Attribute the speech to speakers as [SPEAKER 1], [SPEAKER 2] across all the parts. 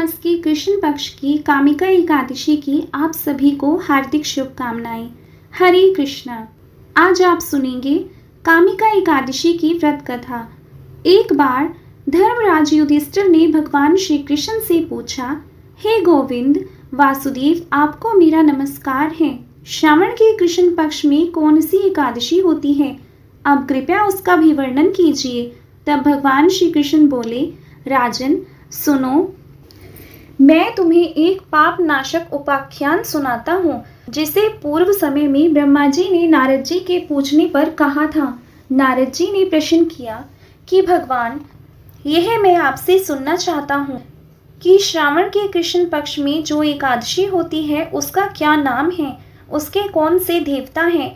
[SPEAKER 1] मास की कृष्ण पक्ष की कामिका एकादशी की आप सभी को हार्दिक शुभकामनाएं। हरे कृष्णा। आज आप सुनेंगे कामिका एकादशी की व्रत कथा। एक बार धर्मराज युधिष्ठिर ने भगवान श्री कृष्ण से पूछा, हे गोविंद वासुदेव, आपको मेरा नमस्कार है। श्रावण के कृष्ण पक्ष में कौन सी एकादशी होती है? अब कृपया उसका भी वर्णन कीजिए। तब भगवान श्री कृष्ण बोले, राजन सुनो, मैं तुम्हें एक पाप नाशक उपाख्यान सुनाता हूँ, जिसे पूर्व समय में ब्रह्मा जी ने नारद जी के पूछने पर कहा था। नारद जी ने प्रश्न किया कि भगवान, यह मैं आपसे सुनना चाहता हूँ कि श्रावण के कृष्ण पक्ष में जो एकादशी होती है उसका क्या नाम है, उसके कौन से देवता हैं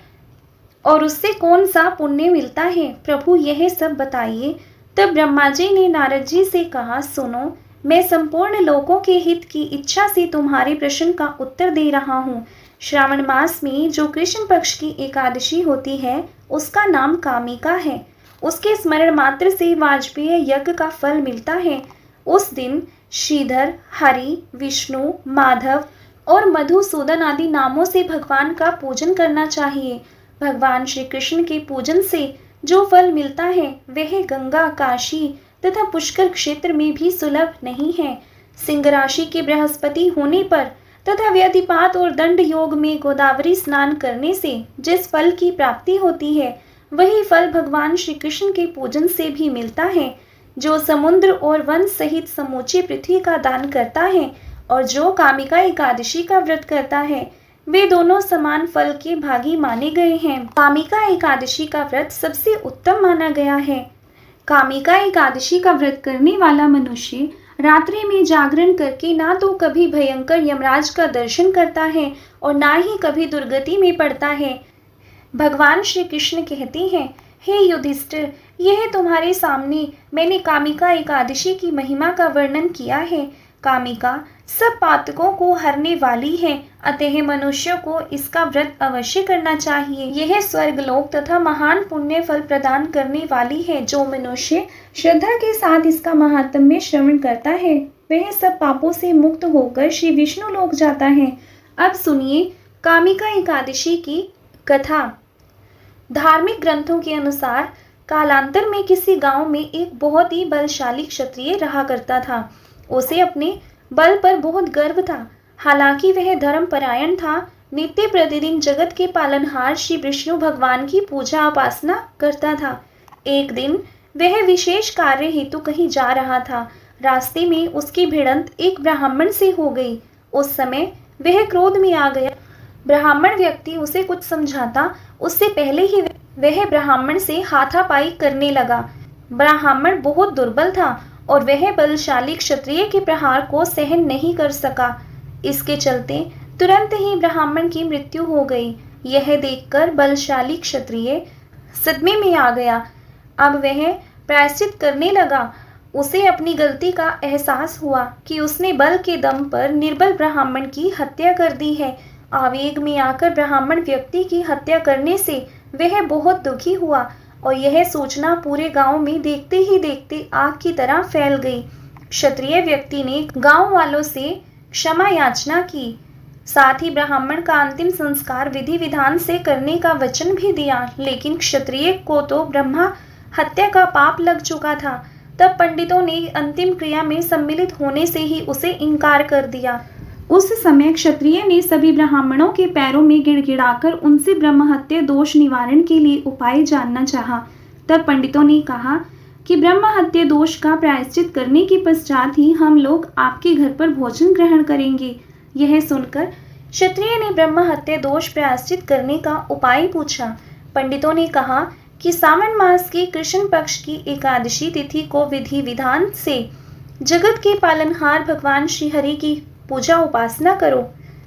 [SPEAKER 1] और उससे कौन सा पुण्य मिलता है। प्रभु यह सब बताइए। तब ब्रह्मा जी ने नारद जी से कहा, सुनो, मैं संपूर्ण लोकों के हित की इच्छा से तुम्हारे प्रश्न का उत्तर दे रहा हूँ। श्रावण मास में जो कृष्ण पक्ष की एकादशी होती है उसका नाम कामिका है। उसके स्मरण मात्र से वाजपेय यज्ञ का फल मिलता है। उस दिन श्रीधर, हरि, विष्णु, माधव और मधुसूदन आदि नामों से भगवान का पूजन करना चाहिए। भगवान श्री कृष्ण के पूजन से जो फल मिलता है वह गंगा, काशी तथा पुष्कर क्षेत्र में भी सुलभ नहीं है। सिंह राशि के बृहस्पति होने पर तथा व्यतिपात और दंड योग में गोदावरी स्नान करने से जिस फल की प्राप्ति होती है वही फल भगवान श्री कृष्ण के पूजन से भी मिलता है। जो समुद्र और वन सहित समूची पृथ्वी का दान करता है और जो कामिका एकादशी का व्रत करता है वे दोनों समान फल के भागी माने गए हैं। कामिका एकादशी का व्रत सबसे उत्तम माना गया है। कामिका एकादशी का व्रत करने वाला मनुष्य रात्रि में जागरण करके ना तो कभी भयंकर यमराज का दर्शन करता है और ना ही कभी दुर्गति में पड़ता है। भगवान श्री कृष्ण कहते हैं, हे युधिष्ठिर, यह तुम्हारे सामने मैंने कामिका एकादशी की महिमा का वर्णन किया है। कामिका सब पातकों को हरने वाली है, अतः मनुष्यों को इसका व्रत अवश्य करना चाहिए। यह स्वर्गलोक तथा महान पुण्य फल प्रदान करने वाली है। जो मनुष्य श्रद्धा के साथ इसका महात्म्य श्रवण करता है वह सब पापों से मुक्त होकर श्री विष्णु लोक जाता है। अब सुनिए कामिका एकादशी की कथा। धार्मिक ग्रंथों के अनुसार कालांतर में किसी गांव में एक बहुत ही बलशाली क्षत्रिय रहा करता था। उसे अपने बल पर बहुत गर्व था। हालांकि वह धर्मपरायण था। नित्य प्रतिदिन जगत के पालनहार श्री विष्णु भगवान की पूजा उपासना करता था। एक दिन वह विशेष कार्य हेतु कहीं जा रहा था। रास्ते में उसकी भिड़ंत एक ब्राह्मण से हो गई। उस समय वह क्रोध में आ गया। ब्राह्मण व्यक्ति उसे कुछ समझाता उससे पहले ही वह ब्राह्मण से हाथापाई करने लगा। ब्राह्मण बहुत दुर्बल था और वह बलशाली क्षत्रिय के प्रहार को सहन नहीं कर सका। इसके चलते तुरंत ही ब्राह्मण की मृत्यु हो गई। यह देखकर बलशाली क्षत्रिय सदमे में आ गया। अब वह प्रायश्चित करने लगा। उसे अपनी गलती का एहसास हुआ कि उसने बल के दम पर निर्बल ब्राह्मण की हत्या कर दी है। आवेग में आकर ब्राह्मण व्यक्ति की हत्या करने से वह बहुत दुखी हुआ और यह सूचना पूरे गांव में देखते ही देखते आग की तरह फैल गई। क्षत्रिय व्यक्ति ने गांव वालों से क्षमा याचना की। साथ ही ब्राह्मण का अंतिम संस्कार विधि विधान से करने का वचन भी दिया। लेकिन क्षत्रिय को तो ब्रह्मा हत्या का पाप लग चुका था। तब पंडितों ने अंतिम क्रिया में सम्मिलित होने से ही उसे इनकार कर दिया। उस समय क्षत्रिय ने सभी ब्राह्मणों के पैरों में गिड़गिड़ाकर उनसे ब्रह्महत्या दोष निवारण के लिए उपाय जानना चाहा। तब पंडितों ने कहा कि ब्रह्महत्या दोष का प्रायश्चित करने के पश्चात ही हम लोग आपके घर पर भोजन ग्रहण करेंगे। यह सुनकर क्षत्रिय ने ब्रह्महत्या दोष प्रायश्चित करने का उपाय पूछा। पंडितों ने कहा कि सावन मास की कृष्ण पक्ष की एकादशी तिथि को विधि विधान से जगत के पालनहार भगवान श्री हरि की पूजा उपासना करो।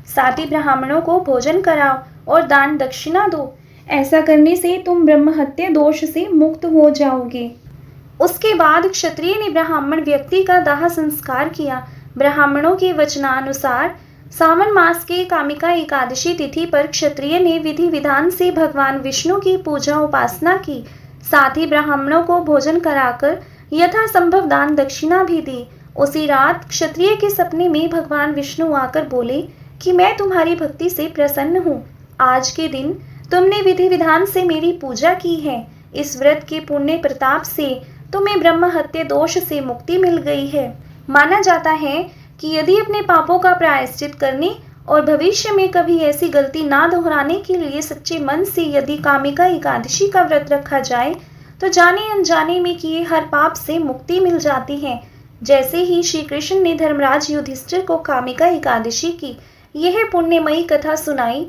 [SPEAKER 1] साथ ही ब्राह्मणों को भोजन कराओ और दान दक्षिणा दो। ऐसा करने से तुम ब्रह्महत्या दोष से मुक्त हो जाओगे। उसके बाद क्षत्रिय ने ब्राह्मण व्यक्ति का दाह संस्कार किया। ब्राह्मणों के वचनानुसार सावन मास के कामिका एकादशी तिथि पर क्षत्रिय ने विधि विधान से भगवान विष्णु की पूजा उपासना की। साथ ही ब्राह्मणों को भोजन कराकर यथासंभव दान दक्षिणा भी दी उसी रात क्षत्रिय के सपने में भगवान विष्णु आकर बोले कि मैं तुम्हारी भक्ति से प्रसन्न हूँ। आज के दिन तुमने विधि विधान से मेरी पूजा की है। इस व्रत के पुण्य प्रताप से तुम्हें ब्रह्म हत्या दोष से मुक्ति मिल गई है। माना जाता है कि यदि अपने पापों का प्रायश्चित करने और भविष्य में कभी ऐसी गलती ना दोहराने के लिए सच्चे मन से यदि कामिका एकादशी का व्रत रखा जाए तो जाने अनजाने में किए हर पाप से मुक्ति मिल जाती है। जैसे ही श्री कृष्ण ने धर्मराज युधिष्ठिर को कामिका एकादशी की यह पुण्यमयी कथा सुनाई,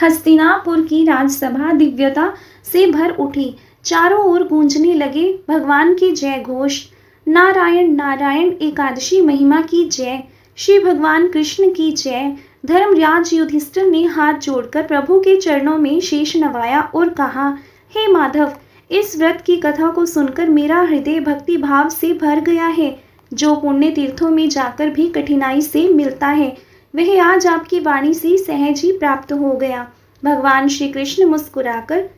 [SPEAKER 1] हस्तिनापुर की राजसभा दिव्यता से भर उठी। चारों ओर गूंजने लगे भगवान की जय घोष। नारायण नारायण एकादशी महिमा की जय, श्री भगवान कृष्ण की जय। धर्मराज युधिष्ठिर ने हाथ जोड़कर प्रभु के चरणों में शीश नवाया और कहा, हे माधव, इस व्रत की कथा को सुनकर मेरा हृदय भक्ति भाव से भर गया है। जो पुण्य तीर्थों में जाकर भी कठिनाई से मिलता है वह आज आपकी वाणी से सहज ही प्राप्त हो गया। भगवान श्री कृष्ण मुस्कुराकर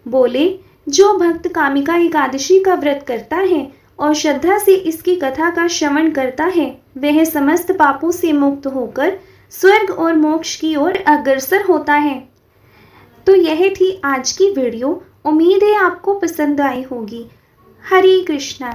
[SPEAKER 1] बोले, जो भक्त कामिका एकादशी का व्रत करता है और श्रद्धा से इसकी कथा का श्रवण करता है वह समस्त पापों से मुक्त होकर स्वर्ग और मोक्ष की ओर अग्रसर होता है। तो यह थी आज की वीडियो। उम्मीद है आपको पसंद आई होगी। हरे कृष्णा।